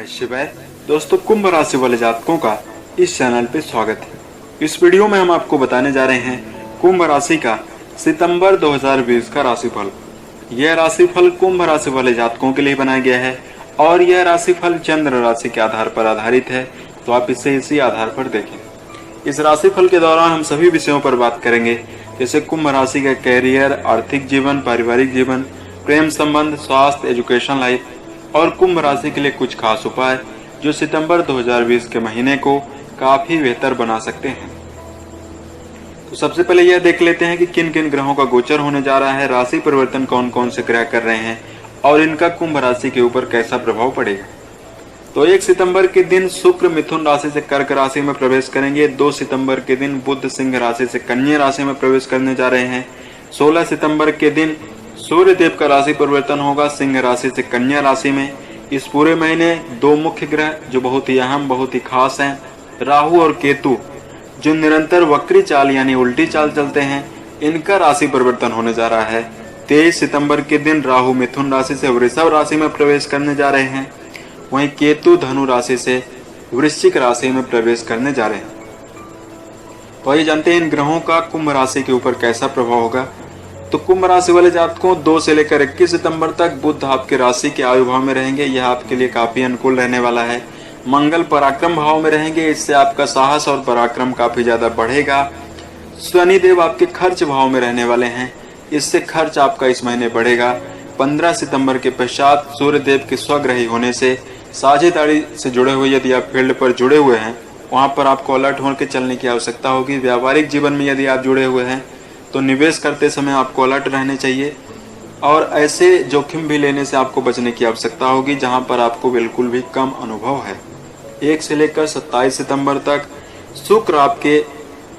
नमः शिवाय। दोस्तों, कुंभ राशि वाले जातकों का इस चैनल पे स्वागत है। इस वीडियो में हम आपको बताने जा रहे हैं कुंभ राशि का सितंबर 2020 का राशिफल। यह राशिफल कुंभ राशि वाले जातकों के लिए बनाया गया है और यह राशिफल चंद्र राशि के आधार पर आधारित है, तो आप इसे इसी आधार पर देखें। इस राशिफल के दौरान हम सभी विषयों पर बात करेंगे, जैसे कुंभ राशि का कैरियर, आर्थिक जीवन, पारिवारिक जीवन, प्रेम संबंध, स्वास्थ्य, एजुकेशन लाइफ और कुंभ राशि के लिए कुछ खास उपाय जो सितंबर 2020 के महीने को काफी बेहतर बना सकते हैं। तो सबसे पहले यह देख लेते हैं कि किन किन ग्रहों का गोचर होने जा रहा है, राशि परिवर्तन कौन कौन से ग्रह कर रहे हैं और इनका कुंभ राशि के ऊपर कैसा प्रभाव पड़ेगा। तो 1 सितंबर के दिन शुक्र मिथुन राशि से कर्क राशि में प्रवेश करेंगे। 2 सितंबर के दिन बुध सिंह राशि से कन्या राशि में प्रवेश करने जा रहे हैं। 16 सितंबर के दिन सूर्य देव का राशि परिवर्तन होगा सिंह राशि से कन्या राशि में। इस पूरे महीने दो मुख्य ग्रह जो बहुत ही अहम, बहुत ही खास हैं, राहु और केतु, जो निरंतर वक्री चाल यानी उल्टी चाल चलते हैं, इनका राशि परिवर्तन होने जा रहा है। 23 सितंबर के दिन राहु मिथुन राशि से वृषभ राशि में प्रवेश करने जा रहे हैं, वहीं केतु धनु राशि से वृश्चिक राशि में प्रवेश करने जा रहे हैं। तो आइए जानते हैं इन ग्रहों का कुंभ राशि के ऊपर कैसा प्रभाव होगा। तो कुंभ राशि वाले जातकों 2 से लेकर 21 सितंबर तक बुध आपके राशि के आयु भाव में रहेंगे। यह आपके लिए काफी अनुकूल रहने वाला है। मंगल पराक्रम भाव में रहेंगे, इससे आपका साहस और पराक्रम काफी ज्यादा बढ़ेगा। शनि देव आपके खर्च भाव में रहने वाले हैं, इससे खर्च आपका इस महीने बढ़ेगा। 15 सितंबर के पश्चात सूर्य देव के स्वग्रही होने से साझेदारी से जुड़े हुए यदि आप फील्ड पर जुड़े हुए हैं, वहां पर आपको अलर्ट होकर चलने की आवश्यकता होगी। व्यावहारिक जीवन में यदि आप जुड़े हुए हैं तो निवेश करते समय आपको अलर्ट रहने चाहिए और ऐसे जोखिम भी लेने से आपको बचने की आवश्यकता होगी जहां पर आपको बिल्कुल भी कम अनुभव है। 1 से लेकर 27 सितंबर तक शुक्र आपके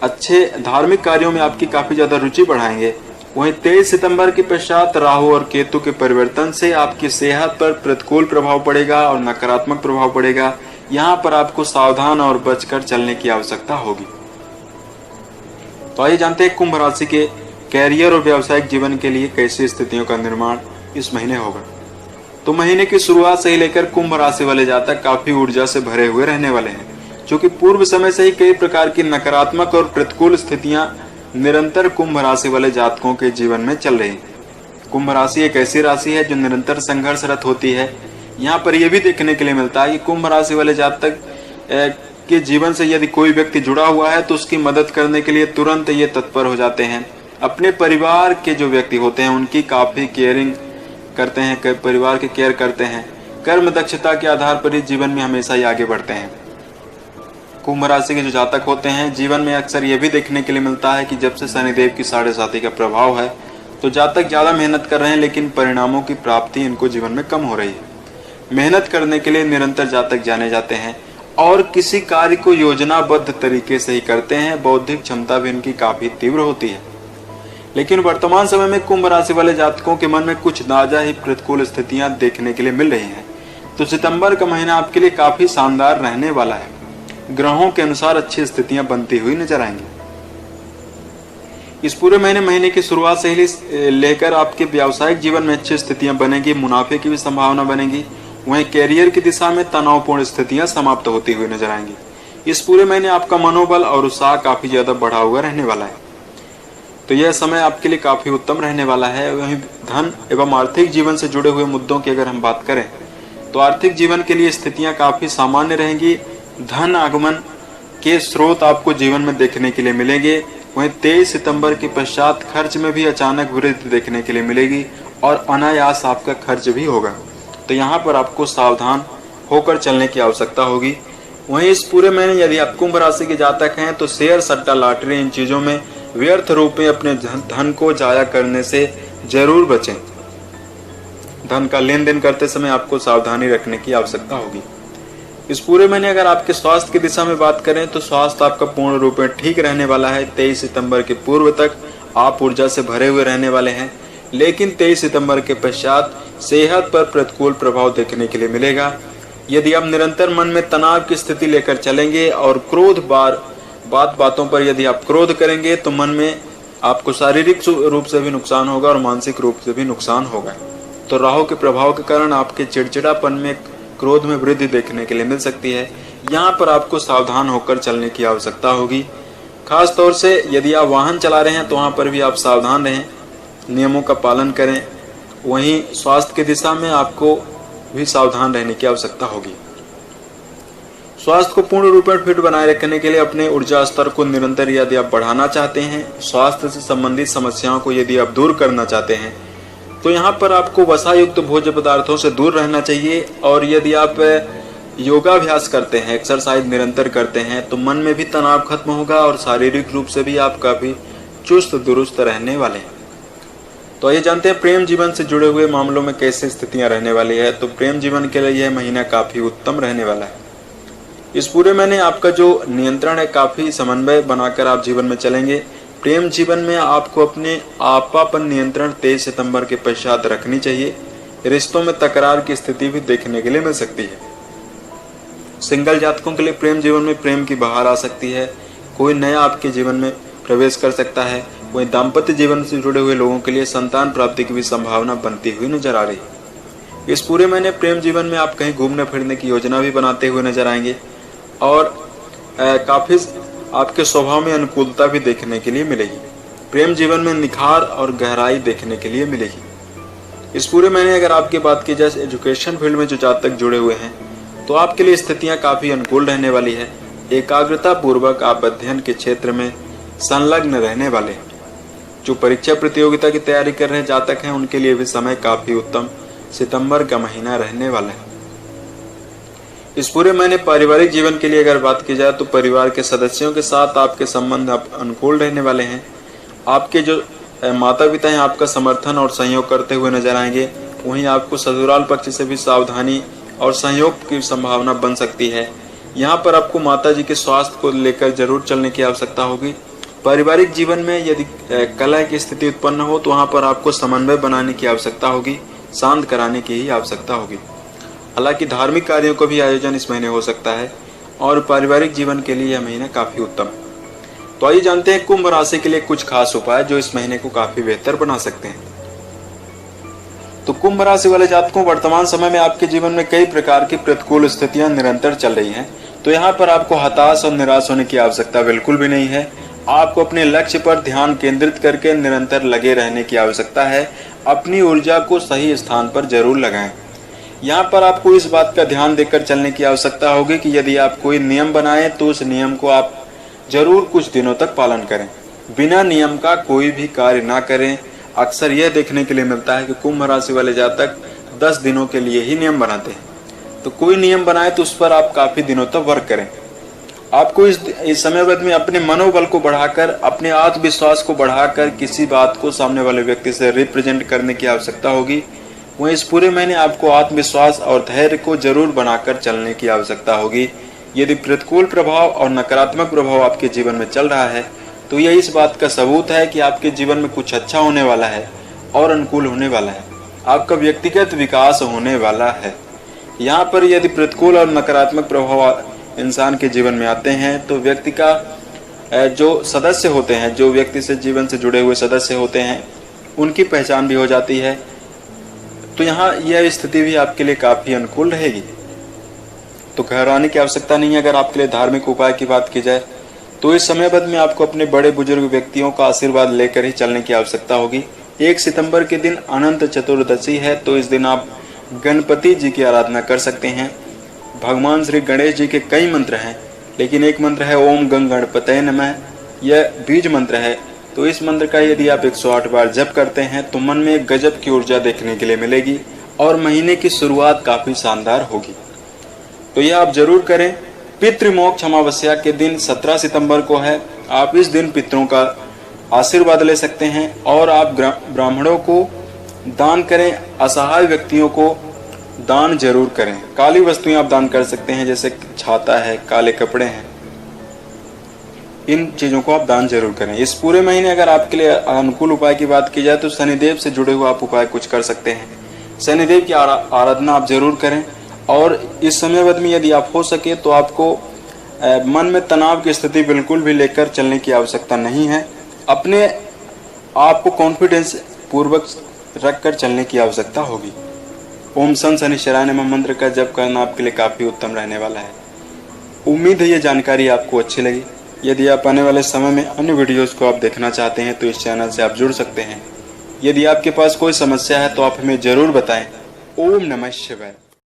अच्छे धार्मिक कार्यों में आपकी काफी ज्यादा रुचि बढ़ाएंगे। वहीं 23 सितंबर के पश्चात राहु और केतु के परिवर्तन से आपकी सेहत पर प्रतिकूल प्रभाव पड़ेगा और नकारात्मक प्रभाव पड़ेगा। यहाँ पर आपको सावधान और बचकर चलने की आवश्यकता होगी। तो आइए जानते हैं कुंभ राशि के कैरियर और व्यावसायिक जीवन के लिए कैसी स्थितियों का निर्माण इस महीने होगा। तो महीने की शुरुआत से ही लेकर कुंभ राशि वाले जातक काफी ऊर्जा से भरे हुए रहने वाले हैं, क्योंकि पूर्व समय से ही कई प्रकार की नकारात्मक और प्रतिकूल स्थितियां निरंतर कुंभ राशि वाले जातकों के जीवन में चल रही हैं। कुंभ राशि एक ऐसी राशि है जो निरंतर संघर्षरत होती है। यहाँ पर यह भी देखने के लिए मिलता है कि कुंभ राशि वाले जातक के जीवन से यदि कोई व्यक्ति जुड़ा हुआ है तो उसकी मदद करने के लिए तुरंत ये तत्पर हो जाते हैं। अपने परिवार के जो व्यक्ति होते हैं उनकी काफी केयरिंग करते हैं, परिवार की केयर करते हैं। कर्म दक्षता के आधार पर ही जीवन में हमेशा ही आगे बढ़ते हैं। कुंभ राशि के जो जातक होते हैं जीवन में अक्सर ये भी देखने के लिए मिलता है कि जब से शनिदेव की 7.5 का प्रभाव है तो जातक ज्यादा मेहनत कर रहे हैं, लेकिन परिणामों की प्राप्ति इनको जीवन में कम हो रही है। मेहनत करने के लिए निरंतर जातक जाने जाते हैं और किसी कार्य को योजनाबद्ध तरीके से ही करते हैं। बौद्धिक क्षमता भी इनकी काफी तीव्र होती है। लेकिन वर्तमान समय में कुंभ राशि वाले जातकों के मन में कुछ ताजा ही प्रतिकूल स्थितियां देखने के लिए मिल रही हैं। तो सितंबर का महीना आपके लिए काफी शानदार रहने वाला है। ग्रहों के अनुसार अच्छी स्थितियां बनती हुई नजर आएंगी। इस पूरे महीने की शुरुआत से ही लेकर आपके व्यावसायिक जीवन में अच्छी स्थितियां बनेगी, मुनाफे की भी संभावना बनेगी। वहीं कैरियर की दिशा में तनावपूर्ण स्थितियां समाप्त होती हुई नजर आएंगी। इस पूरे महीने आपका मनोबल और उत्साह काफी ज्यादा बढ़ा हुआ रहने वाला है, तो यह समय आपके लिए काफी उत्तम रहने वाला है। वहीं धन एवं आर्थिक जीवन से जुड़े हुए मुद्दों की अगर हम बात करें तो आर्थिक जीवन के लिए स्थितियां काफी सामान्य रहेंगी। धन आगमन के स्रोत आपको जीवन में देखने के लिए मिलेंगे। वहीं 23 सितंबर के पश्चात खर्च में भी अचानक वृद्धि देखने के लिए मिलेगी और अनायास आपका खर्च भी होगा, तो यहाँ पर आपको सावधान होकर चलने की आवश्यकता होगी। वहीं इस पूरे महीने यदि आप कुंभ राशि के जातक हैं तो शेयर, सट्टा, लॉटरी, इन चीजों में व्यर्थ रूप में अपने धन को जाया करने से जरूर बचें। धन का लेन देन करते समय आपको सावधानी रखने की आवश्यकता होगी। इस पूरे महीने अगर आपके स्वास्थ्य की दिशा में बात करें तो स्वास्थ्य आपका पूर्ण रूप में ठीक रहने वाला है। 23 सितंबर के पूर्व तक आप ऊर्जा से भरे हुए रहने वाले हैं, लेकिन 23 सितंबर के पश्चात सेहत पर प्रतिकूल प्रभाव देखने के लिए मिलेगा। यदि आप निरंतर मन में तनाव की स्थिति लेकर चलेंगे और क्रोध बातों पर यदि आप क्रोध करेंगे तो मन में आपको शारीरिक रूप से भी नुकसान होगा और मानसिक रूप से भी नुकसान होगा। तो राहु के प्रभाव के कारण आपके चिड़चिड़ापन में क्रोध में वृद्धि देखने के लिए मिल सकती है। यहाँ पर आपको सावधान होकर चलने की आवश्यकता होगी। खास तौर से यदि आप वाहन चला रहे हैं तो वहाँ पर भी आप सावधान रहें, नियमों का पालन करें। वहीं स्वास्थ्य की दिशा में आपको भी सावधान रहने की आवश्यकता होगी। स्वास्थ्य को पूर्ण रूप में फिट बनाए रखने के लिए अपने ऊर्जा स्तर को निरंतर यदि आप बढ़ाना चाहते हैं, स्वास्थ्य से संबंधित समस्याओं को यदि आप दूर करना चाहते हैं, तो यहाँ पर आपको वसायुक्त भोज्य पदार्थों से दूर रहना चाहिए। और यदि आप योगाभ्यास करते हैं, एक्सरसाइज निरंतर करते हैं, तो मन में भी तनाव खत्म होगा और शारीरिक रूप से भी आप काफी चुस्त दुरुस्त रहने वाले हैं। तो ये जानते हैं प्रेम जीवन से जुड़े हुए मामलों में कैसे स्थितियां रहने वाली है। तो प्रेम जीवन के लिए यह महीना काफी उत्तम रहने वाला है। इस पूरे महीने आपका जो नियंत्रण है, काफी समन्वय बनाकर आप जीवन में चलेंगे। प्रेम जीवन में आपको अपने आपा नियंत्रण 23 सितंबर के पश्चात रखनी चाहिए। रिश्तों में तकरार की स्थिति भी देखने के लिए मिल सकती है। सिंगल जातकों के लिए प्रेम जीवन में प्रेम की बहार आ सकती है। कोई नया आपके जीवन में प्रवेश कर सकता है। वहीं दाम्पत्य जीवन से जुड़े हुए लोगों के लिए संतान प्राप्ति की भी संभावना बनती हुई नजर आ रही है। इस पूरे महीने प्रेम जीवन में आप कहीं घूमने फिरने की योजना भी बनाते हुए नजर आएंगे और काफी आपके स्वभाव में अनुकूलता भी देखने के लिए मिलेगी। प्रेम जीवन में निखार और गहराई देखने के लिए मिलेगी। इस पूरे महीने अगर आपकी बात की जाए एजुकेशन फील्ड में जो जातक जुड़े हुए हैं, तो आपके लिए स्थितियां काफी अनुकूल रहने वाली है। एकाग्रता पूर्वक आप अध्ययन के क्षेत्र में संलग्न रहने वाले हैं। जो परीक्षा प्रतियोगिता की तैयारी कर रहे जातक हैं, उनके लिए भी समय काफी उत्तम सितंबर का महीना रहने वाला है। इस पूरे महीने पारिवारिक जीवन के लिए अगर बात की जाए, तो परिवार के सदस्यों के साथ आपके संबंध अनुकूल रहने वाले हैं। आपके जो माता पिता हैं, आपका समर्थन और सहयोग करते हुए नजर आएंगे। वहीं आपको ससुराल पक्ष से भी सावधानी और सहयोग की संभावना बन सकती है। यहाँ पर आपको माता जी के स्वास्थ्य को लेकर जरूर चलने की आवश्यकता होगी। पारिवारिक जीवन में यदि कलह की स्थिति उत्पन्न हो, तो वहाँ पर आपको समन्वय बनाने की आवश्यकता होगी, शांत कराने की ही आवश्यकता होगी। हालांकि धार्मिक कार्यों का भी आयोजन इस महीने हो सकता है और पारिवारिक जीवन के लिए यह महीना काफी उत्तम है। तो आइए जानते हैं कुंभ राशि के लिए कुछ खास उपाय जो इस महीने को काफी बेहतर बना सकते हैं। तो कुंभ राशि वाले जातकों, वर्तमान समय में आपके जीवन में कई प्रकार की प्रतिकूल स्थितियां निरंतर चल रही हैं। तो यहाँ पर आपको हताश और निराश होने की आवश्यकता बिल्कुल भी नहीं है। आपको अपने लक्ष्य पर ध्यान केंद्रित करके निरंतर लगे रहने की आवश्यकता है। अपनी ऊर्जा को सही स्थान पर जरूर लगाएं। यहाँ पर आपको इस बात का ध्यान देकर चलने की आवश्यकता होगी कि यदि आप कोई नियम बनाएं, तो उस नियम को आप जरूर कुछ दिनों तक पालन करें। बिना नियम का कोई भी कार्य ना करें। अक्सर यह देखने के लिए मिलता है कि कुंभ राशि वाले जातक 10 दिनों के लिए ही नियम बनाते हैं। तो कोई नियम बनाए तो उस पर आप काफी दिनों तक वर्क करें। आपको इस समयावधि में अपने मनोबल को बढ़ाकर, अपने आत्मविश्वास को बढ़ाकर किसी बात को सामने वाले व्यक्ति से रिप्रेजेंट करने की आवश्यकता होगी। वहीं इस पूरे महीने आपको आत्मविश्वास और धैर्य को जरूर बनाकर चलने की आवश्यकता होगी। यदि प्रतिकूल प्रभाव और नकारात्मक प्रभाव आपके जीवन में चल रहा है, तो यह इस बात का सबूत है कि आपके जीवन में कुछ अच्छा होने वाला है और अनुकूल होने वाला है। आपका व्यक्तिगत विकास होने वाला है। यहाँ पर यदि प्रतिकूल और नकारात्मक प्रभाव इंसान के जीवन में आते हैं, तो व्यक्ति का जो सदस्य होते हैं, जो व्यक्ति से जीवन से जुड़े हुए सदस्य होते हैं, उनकी पहचान भी हो जाती है। तो यहाँ यह स्थिति भी आपके लिए काफी अनुकूल रहेगी। तो घबराने की आवश्यकता नहीं है। अगर आपके लिए धार्मिक उपाय की बात की जाए, तो इस समयावधि में आपको अपने बड़े बुजुर्ग व्यक्तियों का आशीर्वाद लेकर ही चलने की आवश्यकता होगी। 1 सितंबर के दिन अनंत चतुर्दशी है, तो इस दिन आप गणपति जी की आराधना कर सकते हैं। भगवान श्री गणेश जी के कई मंत्र हैं, लेकिन एक मंत्र है ओम गंग गणपतये नमः। यह बीज मंत्र है। तो इस मंत्र का यदि आप 108 बार जप करते हैं, तो मन में एक गजब की ऊर्जा देखने के लिए मिलेगी और महीने की शुरुआत काफी शानदार होगी। तो यह आप जरूर करें। पितृमोक्ष अमावस्या के दिन 17 सितंबर को है। आप इस दिन पितरों का आशीर्वाद ले सकते हैं और आप ब्राह्मणों को दान करें, असहाय व्यक्तियों को दान जरूर करें। काली वस्तुएं आप दान कर सकते हैं, जैसे छाता है, काले कपड़े हैं, इन चीजों को आप दान जरूर करें। इस पूरे महीने अगर आपके लिए अनुकूल उपाय की बात की जाए, तो शनिदेव से जुड़े हुए आप उपाय कुछ कर सकते हैं। शनिदेव की आराधना आप जरूर करें। और इस समयावधि में यदि आप हो सके, तो आपको मन में तनाव की स्थिति बिल्कुल भी लेकर चलने की आवश्यकता नहीं है। अपने आप को कॉन्फिडेंस पूर्वक रख कर चलने की आवश्यकता होगी। ओम सन शनिश्चराय नमः मंत्र का जप करना आपके लिए काफ़ी उत्तम रहने वाला है। उम्मीद है ये जानकारी आपको अच्छी लगी। यदि आप आने वाले समय में अन्य वीडियोस को आप देखना चाहते हैं तो इस चैनल से आप जुड़ सकते हैं। यदि आपके पास कोई समस्या है तो आप हमें ज़रूर बताएं। ओम नमः शिवाय।